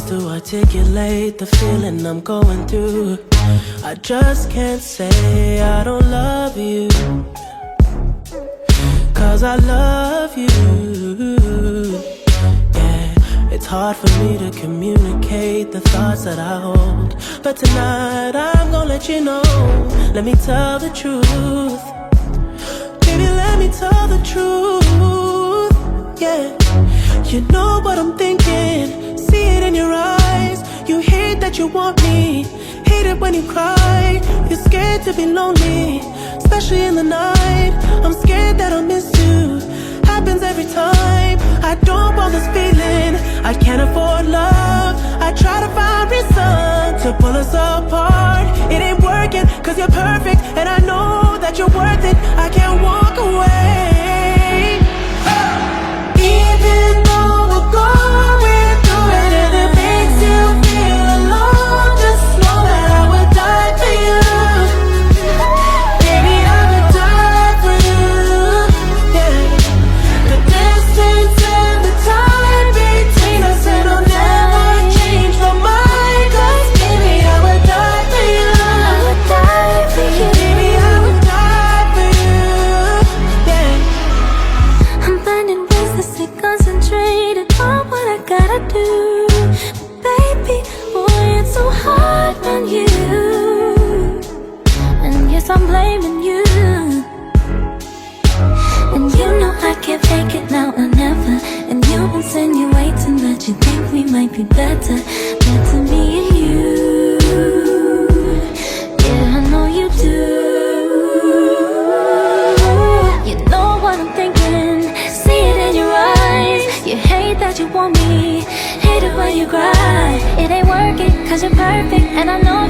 to articulate the feeling I'm going through. I just can't say I don't love you, 'cause I love you. Yeah, it's hard for me to communicate the thoughts that I hold, but tonight I'm gonna let you know. Let me tell the truth. Baby, let me tell the truth. Yeah, you know what I'm thinking, see it in your eyes. You hate that you want me, hate it when you cry. You're scared to be lonely, especially in the night. I'm scared that I'll miss you, happens every time. I don't want this feeling, I can't afford love. I try to find reason to pull us apart. It ain't working, 'cause you're perfect, and I know that you're worth it. I can't walk away, even though we're going through it. And it makes you feel alone, just know that I would die for you. Baby, I would die for you. Yeah, the distance and the time between us, it'll never change my mind. 'Cause baby, I would die for you. I would die for you. Baby, I would die for you. Yeah, I'm finding ways to stay concentrated on what I gotta do. Baby, boy, it's so hard on you. And yes, I'm blaming you. And you know I can't fake it now or never. And you insinuating that you think we might be better me and you. Yeah, I know you do. You know what I'm thinking, see it in your eyes. You hate that you want me, hate it when you cry. It ain't working, 'cause you're perfect, and I know